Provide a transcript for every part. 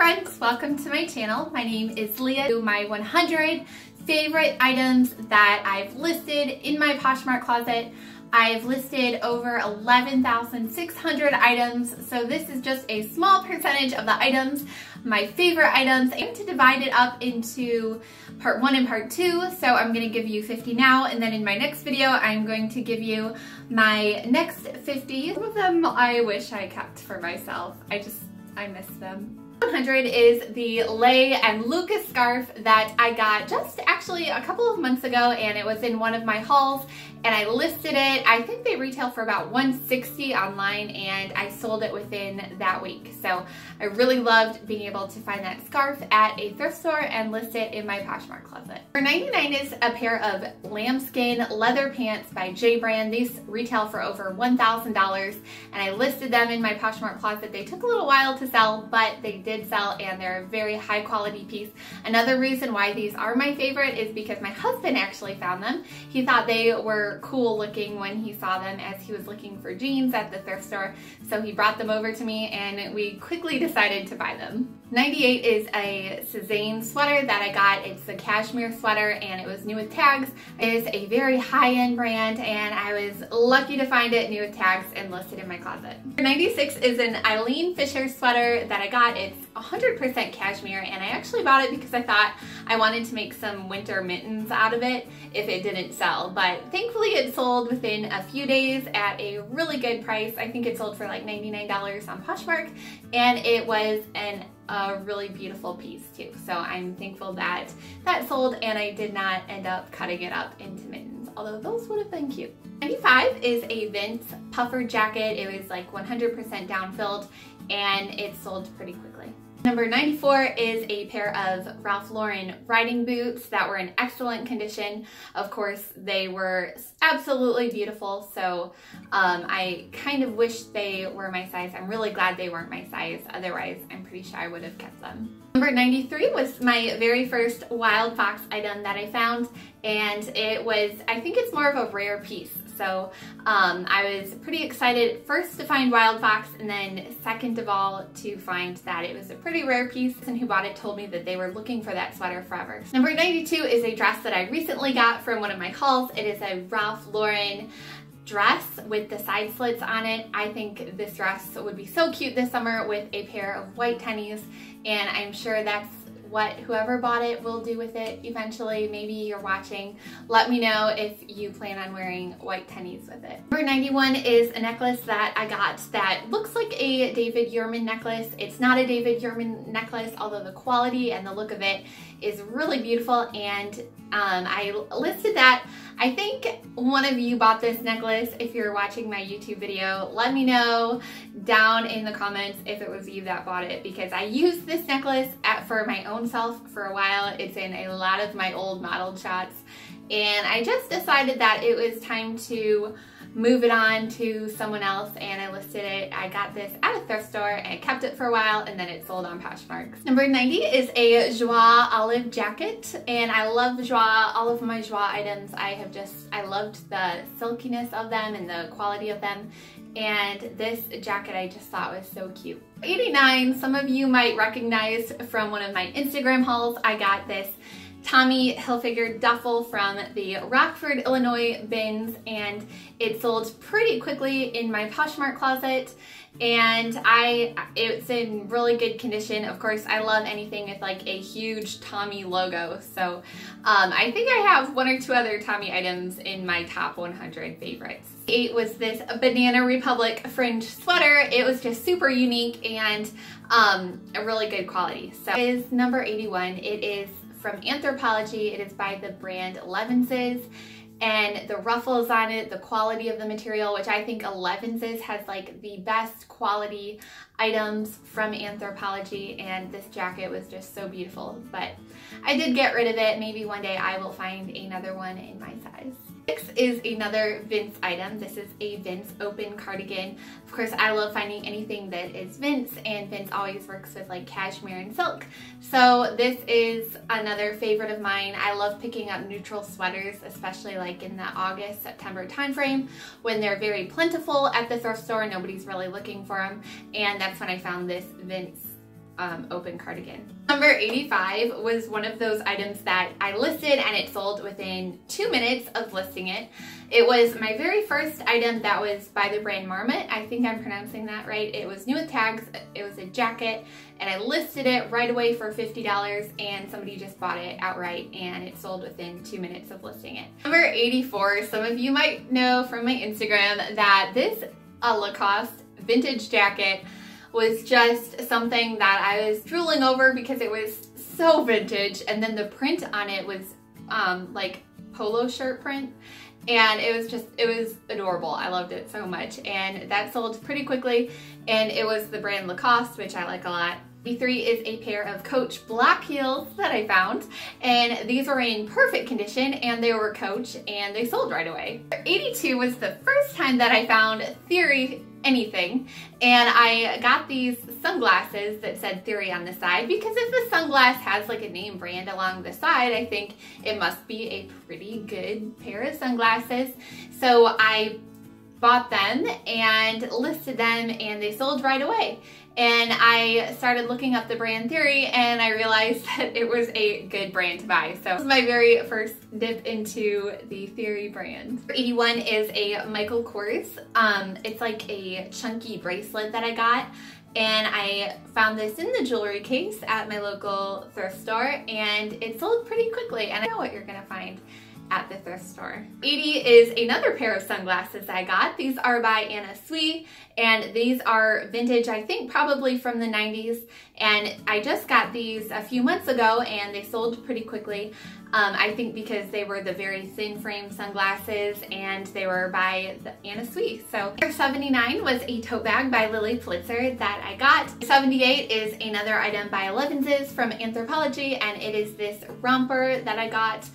friends, welcome to my channel. My name is Leah. My 100 favorite items that I've listed in my Poshmark closet. I've listed over 11,600 items, so this is just a small percentage of the items, my favorite items. I'm going to divide it up into part 1 and part 2, so I'm going to give you 50 now, and then in my next video I'm going to give you my next 50. Some of them I wish I kept for myself. I miss them. 100 is the Leah and Lucas scarf that I got just actually a couple of months ago, and it was in one of my hauls, and I listed it. I think they retail for about $160 online, and I sold it within that week. So I really loved being able to find that scarf at a thrift store and list it in my Poshmark closet. For $99 is a pair of lambskin leather pants by J Brand. These retail for over $1,000, and I listed them in my Poshmark closet. They took a little while to sell, but they did sell, and they're a very high quality piece. Another reason why these are my favorite is because my husband actually found them. He thought they were cool looking when he saw them as he was looking for jeans at the thrift store, so he brought them over to me and we quickly decided to buy them. 98 is a Suzanne sweater that I got. It's a cashmere sweater and it was new with tags. It is a very high-end brand, and I was lucky to find it new with tags and listed in my closet. 96 is an Eileen Fisher sweater that I got. It's 100% cashmere, and I actually bought it because I thought I wanted to make some winter mittens out of it if it didn't sell, but thankfully it sold within a few days at a really good price. I think it sold for like $99 on Poshmark, and it was a really beautiful piece too. So I'm thankful that that sold and I did not end up cutting it up into mittens, although those would have been cute. 95 is a Vince puffer jacket. It was like 100% down-filled, and it sold pretty quickly. Number 94 is a pair of Ralph Lauren riding boots that were in excellent condition. Of course, they were absolutely beautiful, so I kind of wish they were my size. I'm really glad they weren't my size, otherwise I'm pretty sure I would have kept them. Number 93 was my very first Wild Fox item that I found, and it was, I think it's more of a rare piece. So I was pretty excited first to find Wild Fox, and then second of all to find that it was a pretty rare piece, and who bought it told me that they were looking for that sweater forever. Number 92 is a dress that I recently got from one of my hauls. It is a Ralph Lauren dress with the side slits on it. I think this dress would be so cute this summer with a pair of white tennies, and I'm sure that's what whoever bought it will do with it eventually. Maybe you're watching. Let me know if you plan on wearing white tennies with it. Number 91 is a necklace that I got that looks like a David Yurman necklace. It's not a David Yurman necklace, although the quality and the look of it is really beautiful, and I listed that. I think one of you bought this necklace. If you're watching my YouTube video, let me know down in the comments if it was you that bought it, because I used this necklace for my own self for a while. It's in a lot of my old modeled shots, and I just decided that it was time to move it on to someone else, and I listed it. I got this at a thrift store and I kept it for a while, and then it sold on Poshmark. Number 90 is a Joie olive jacket, and I love Joie. All of my Joie items, I loved the silkiness of them and the quality of them, and this jacket I just thought was so cute. 89, some of you might recognize from one of my Instagram hauls. I got this Tommy Hilfiger duffel from the Rockford, Illinois bins, and it sold pretty quickly in my Poshmark closet, and it's in really good condition. Of course, I love anything with like a huge Tommy logo, so I think I have 1 or 2 other Tommy items in my top 100 favorites. 8 was this Banana Republic fringe sweater. It was just super unique and a really good quality. So is number 81. It is from Anthropologie. It is by the brand Levins's, and the ruffles on it, the quality of the material, which I think Levins's has like the best quality items from Anthropologie, and this jacket was just so beautiful, but I did get rid of it. Maybe one day I will find another one in my size. 6 is another Vince item. This is a Vince open cardigan. Of course, I love finding anything that is Vince, and Vince always works with like cashmere and silk. So this is another favorite of mine. I love picking up neutral sweaters, especially like in the August, September timeframe when they're very plentiful at the thrift store and nobody's really looking for them. And that's when I found this Vince open cardigan. Number 85 was one of those items that I listed and it sold within 2 minutes of listing it. It was my very first item that was by the brand Marmot. I think I'm pronouncing that right. It was new with tags. It was a jacket and I listed it right away for $50 and somebody just bought it outright and it sold within 2 minutes of listing it. Number 84, some of you might know from my Instagram that this Lacoste vintage jacket was just something that I was drooling over because it was so vintage, and then the print on it was like polo shirt print, and it was adorable. I loved it so much, and that sold pretty quickly, and it was the brand Lacoste, which I like a lot. 83 is a pair of Coach black heels that I found, and these were in perfect condition and they were Coach and they sold right away. 82 was the first time that I found Theory anything, and I got these sunglasses that said Theory on the side because if the sunglass has like a name brand along the side, I think it must be a pretty good pair of sunglasses. So I bought them and listed them and they sold right away. And I started looking up the brand Theory and I realized that it was a good brand to buy. So this was my very first dip into the Theory brand. 81 is a Michael Kors. It's like a chunky bracelet that I got. And I found this in the jewelry case at my local thrift store and it sold pretty quickly. And I know what you're gonna find at the thrift store. 80 is another pair of sunglasses I got. These are by Anna Sui, and these are vintage, I think probably from the 90s, and I just got these a few months ago and they sold pretty quickly. I think because they were the very thin frame sunglasses and they were by Anna Sui. So 79 was a tote bag by Lily Pulitzer that I got. 78 is another item by Elevenses from Anthropologie, and it is this romper that I got.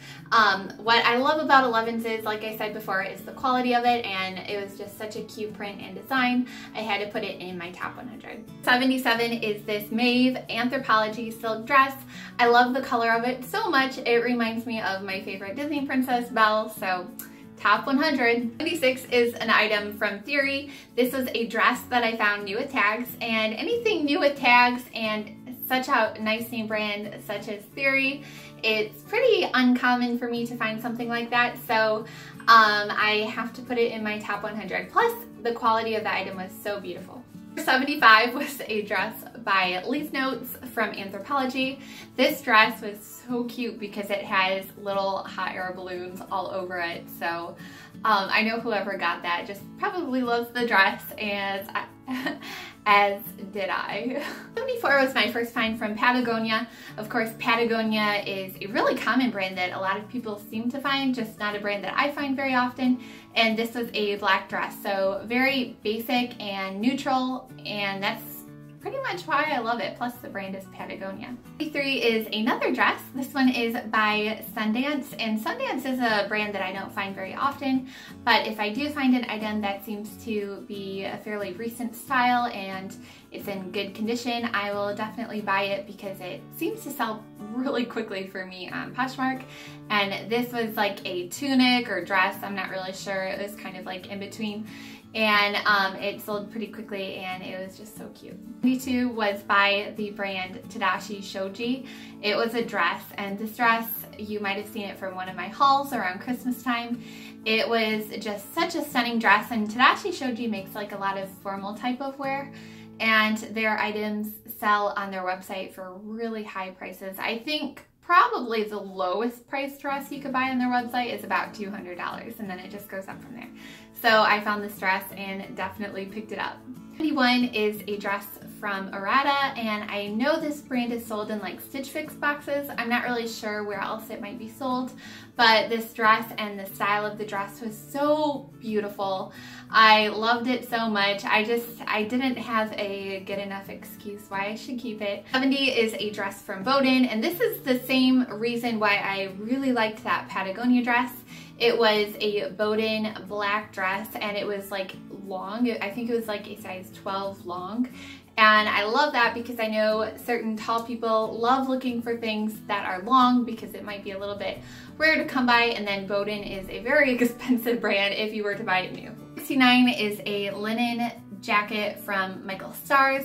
What I love about Elevenses, like I said before, is the quality of it, and it was just such a cute print and design. I had to put it in my top 100. 77 is this Maeve Anthropologie silk dress. I love the color of it so much. It reminds me of my favorite Disney princess, Belle, so top 100. 76 is an item from Theory. This was a dress that I found new with tags, and anything new with tags and such a nice name brand such as Theory, it's pretty uncommon for me to find something like that, so I have to put it in my top 100. Plus, the quality of the item was so beautiful. 75 was a dress by Leaf Notes from Anthropologie. This dress was so cute because it has little hot air balloons all over it, so I know whoever got that just probably loves the dress, as did I. 74 was my first find from Patagonia. Of course, Patagonia is a really common brand that a lot of people seem to find, just not a brand that I find very often. And this was a black dress, so very basic and neutral, and that's pretty much why I love it. Plus the brand is Patagonia. 83 is another dress. This one is by Sundance, and Sundance is a brand that I don't find very often, but if I do find an item that seems to be a fairly recent style and it's in good condition, I will definitely buy it because it seems to sell really quickly for me on Poshmark. And this was like a tunic or dress, I'm not really sure. It was kind of like in between. And it sold pretty quickly and it was just so cute. 92 was by the brand Tadashi Shoji. It was a dress, and this dress, you might have seen it from one of my hauls around Christmas time. It was just such a stunning dress, and Tadashi Shoji makes like a lot of formal type of wear, and their items sell on their website for really high prices. I think probably the lowest price dress you could buy on their website is about $200, and then it just goes up from there. So I found this dress and definitely picked it up. 91 is a dress from Arata, and I know this brand is sold in like Stitch Fix boxes. I'm not really sure where else it might be sold, but this dress and the style of the dress was so beautiful. I loved it so much. I didn't have a good enough excuse why I should keep it. 70 is a dress from Boden, and this is the same reason why I really liked that Patagonia dress. It was a Boden black dress, and it was like long. I think it was like a size 12 long. And I love that because I know certain tall people love looking for things that are long because it might be a little bit rare to come by, and then Boden is a very expensive brand if you were to buy it new. 69 is a linen jacket from Michael Stars,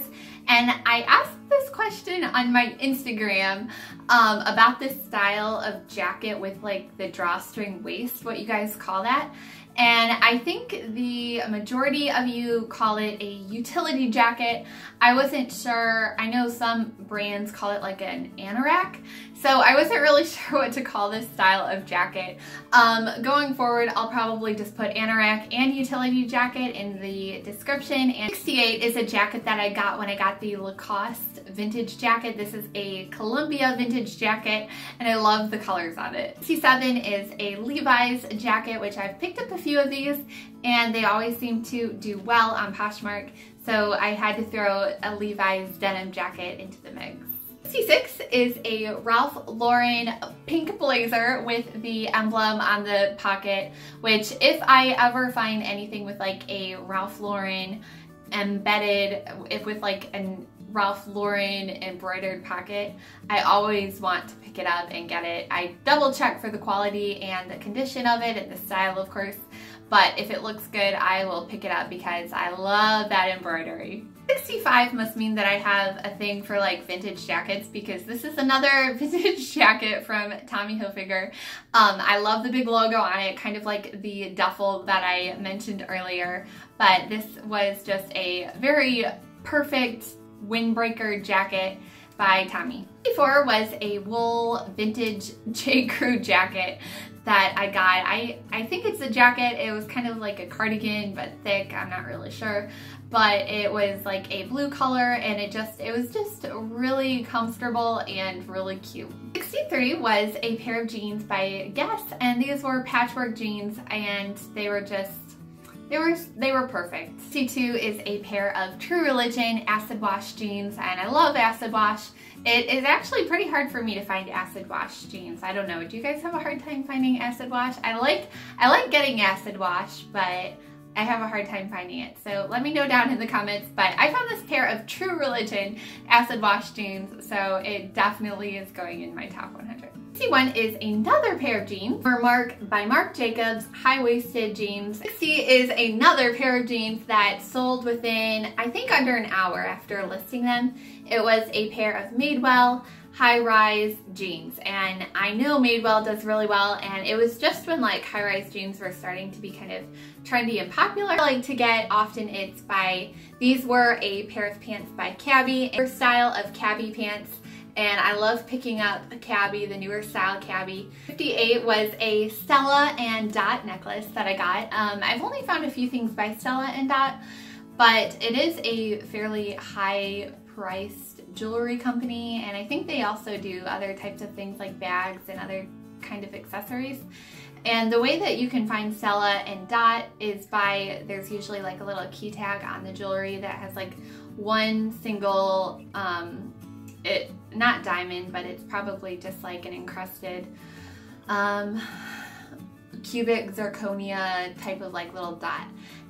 and I asked this question on my Instagram about this style of jacket with like the drawstring waist, what you guys call that. And I think the majority of you call it a utility jacket. I wasn't sure. I know some brands call it like an anorak. So I wasn't really sure what to call this style of jacket. Going forward, I'll probably just put anorak and utility jacket in the description. And 68 is a jacket that I got when I got the Lacoste vintage jacket. This is a Columbia vintage jacket, and I love the colors on it. 67 is a Levi's jacket, which I've picked up a few of these, and they always seem to do well on Poshmark. So I had to throw a Levi's denim jacket into the mix. 66 is a Ralph Lauren pink blazer with the emblem on the pocket, which if I ever find anything with like a Ralph Lauren embedded, with like a Ralph Lauren embroidered pocket, I always want to pick it up and get it. I double check for the quality and the condition of it and the style, of course, but if it looks good, I will pick it up because I love that embroidery. 65 must mean that I have a thing for like vintage jackets, because this is another vintage jacket from Tommy Hilfiger. I love the big logo on it, kind of like the duffel that I mentioned earlier, but this was just a very perfect windbreaker jacket by Tommy. 64 was a wool vintage J. Crew jacket that I got. I think it's a jacket. It was kind of like a cardigan but thick, I'm not really sure, but it was like a blue color, and it was just really comfortable and really cute. 63 was a pair of jeans by Guess, and these were patchwork jeans, and they were just they were perfect. 62 is a pair of True Religion acid wash jeans, and I love acid wash. It is actually pretty hard for me to find acid wash jeans. I don't know, do you guys have a hard time finding acid wash? I like getting acid wash, but I have a hard time finding it. So let me know down in the comments, but I found this pair of True Religion acid wash jeans, so it definitely is going in my top 100. 61 is another pair of jeans by Marc Jacobs, high-waisted jeans. 60 is another pair of jeans that sold within, I think, under an hour after listing them. It was a pair of Madewell high-rise jeans, and I know Madewell does really well, and it was just when like high-rise jeans were starting to be kind of trendy and popular. I like to get often it's by, these were a pair of pants by Cabby, a style of Cabby pants, and I love picking up a Cabby, the newer style Cabby. 58 was a Stella and Dot necklace that I got. I've only found a few things by Stella and Dot, but it is a fairly high-priced jewelry company, and I think they also do other types of things like bags and other kind of accessories. And the way that you can find Stella and Dot is by, there's usually like a little key tag on the jewelry that has like one single, not diamond, but it's probably just like an encrusted cubic zirconia type of like little dot.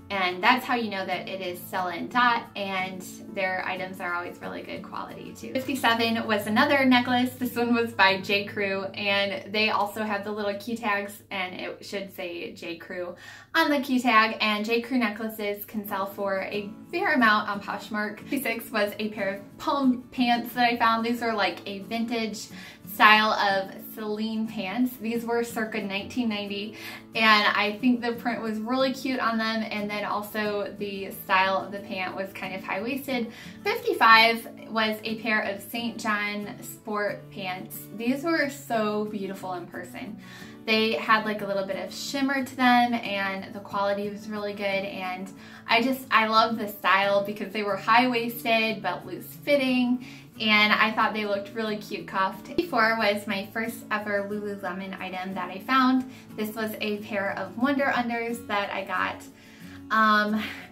And that's how you know that it is Stella and Dot, and their items are always really good quality too. 57 was another necklace. This one was by J. Crew, and they also have the little key tags, and it should say J. Crew on the key tag, and J. Crew necklaces can sell for a fair amount on Poshmark. 56 was a pair of palm pants that I found. These are like a vintage style of Celine pants. These were circa 1990, and I think the print was really cute on them, and then also the style of the pant was kind of high-waisted. 55 was a pair of St. John sport pants. These were so beautiful in person. They had like a little bit of shimmer to them, and the quality was really good, and I love the style because they were high-waisted but loose-fitting, and I thought they looked really cute cuffed. 54 was my first ever Lululemon item that I found. This was a pair of Wonder Unders that I got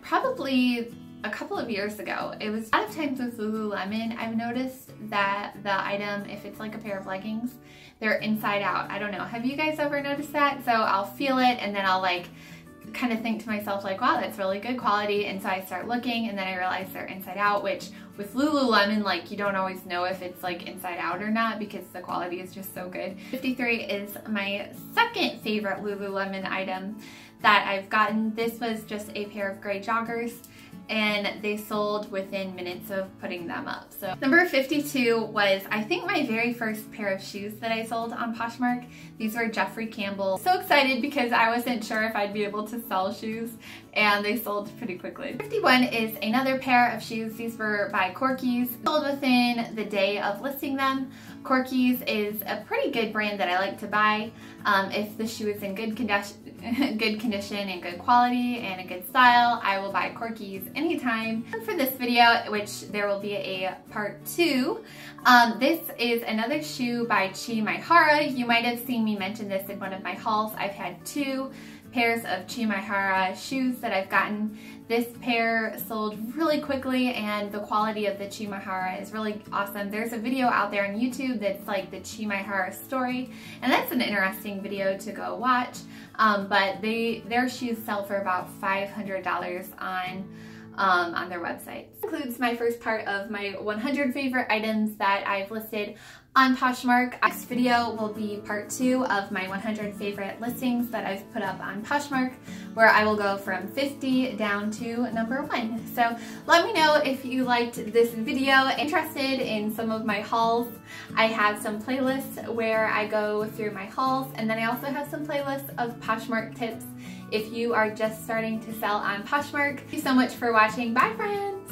probably a couple of years ago. It was a lot of times with Lululemon, I've noticed that the item, if it's like a pair of leggings, they're inside out. I don't know. Have you guys ever noticed that? So I'll feel it, and then I'll like kind of think to myself like, wow, that's really good quality, and so I start looking, and then I realize they're inside out, which with Lululemon, like, you don't always know if it's like inside out or not because the quality is just so good. 53 is my second favorite Lululemon item that I've gotten. This was just a pair of gray joggers, and they sold within minutes of putting them up. So number 52 was, I think, my very first pair of shoes that I sold on Poshmark. These were Jeffrey Campbell. So excited because I wasn't sure if I'd be able to sell shoes, and they sold pretty quickly. 51 is another pair of shoes. These were by Corky's, sold within the day of listing them. Corky's is a pretty good brand that I like to buy if the shoe is in good condition and good quality and a good style. I will buy Corky's anytime. And for this video, which there will be a part 2, this is another shoe by Chi Maihara. You might have seen me mention this in one of my hauls. I've had 2 pairs of Chi Maihara shoes that I've gotten. This pair sold really quickly, and the quality of the Chi Maihara is really awesome. There's a video out there on YouTube that's like the Chi Maihara story, and that's an interesting video to go watch. But their shoes sell for about $500 on their website. This concludes my first part of my 100 favorite items that I've listed on Poshmark. Next video will be part 2 of my 100 favorite listings that I've put up on Poshmark, where I will go from 50 down to number 1. So let me know if you liked this video. Interested in some of my hauls. I have some playlists where I go through my hauls, and then I also have some playlists of Poshmark tips if you are just starting to sell on Poshmark. Thank you so much for watching. Bye, friends!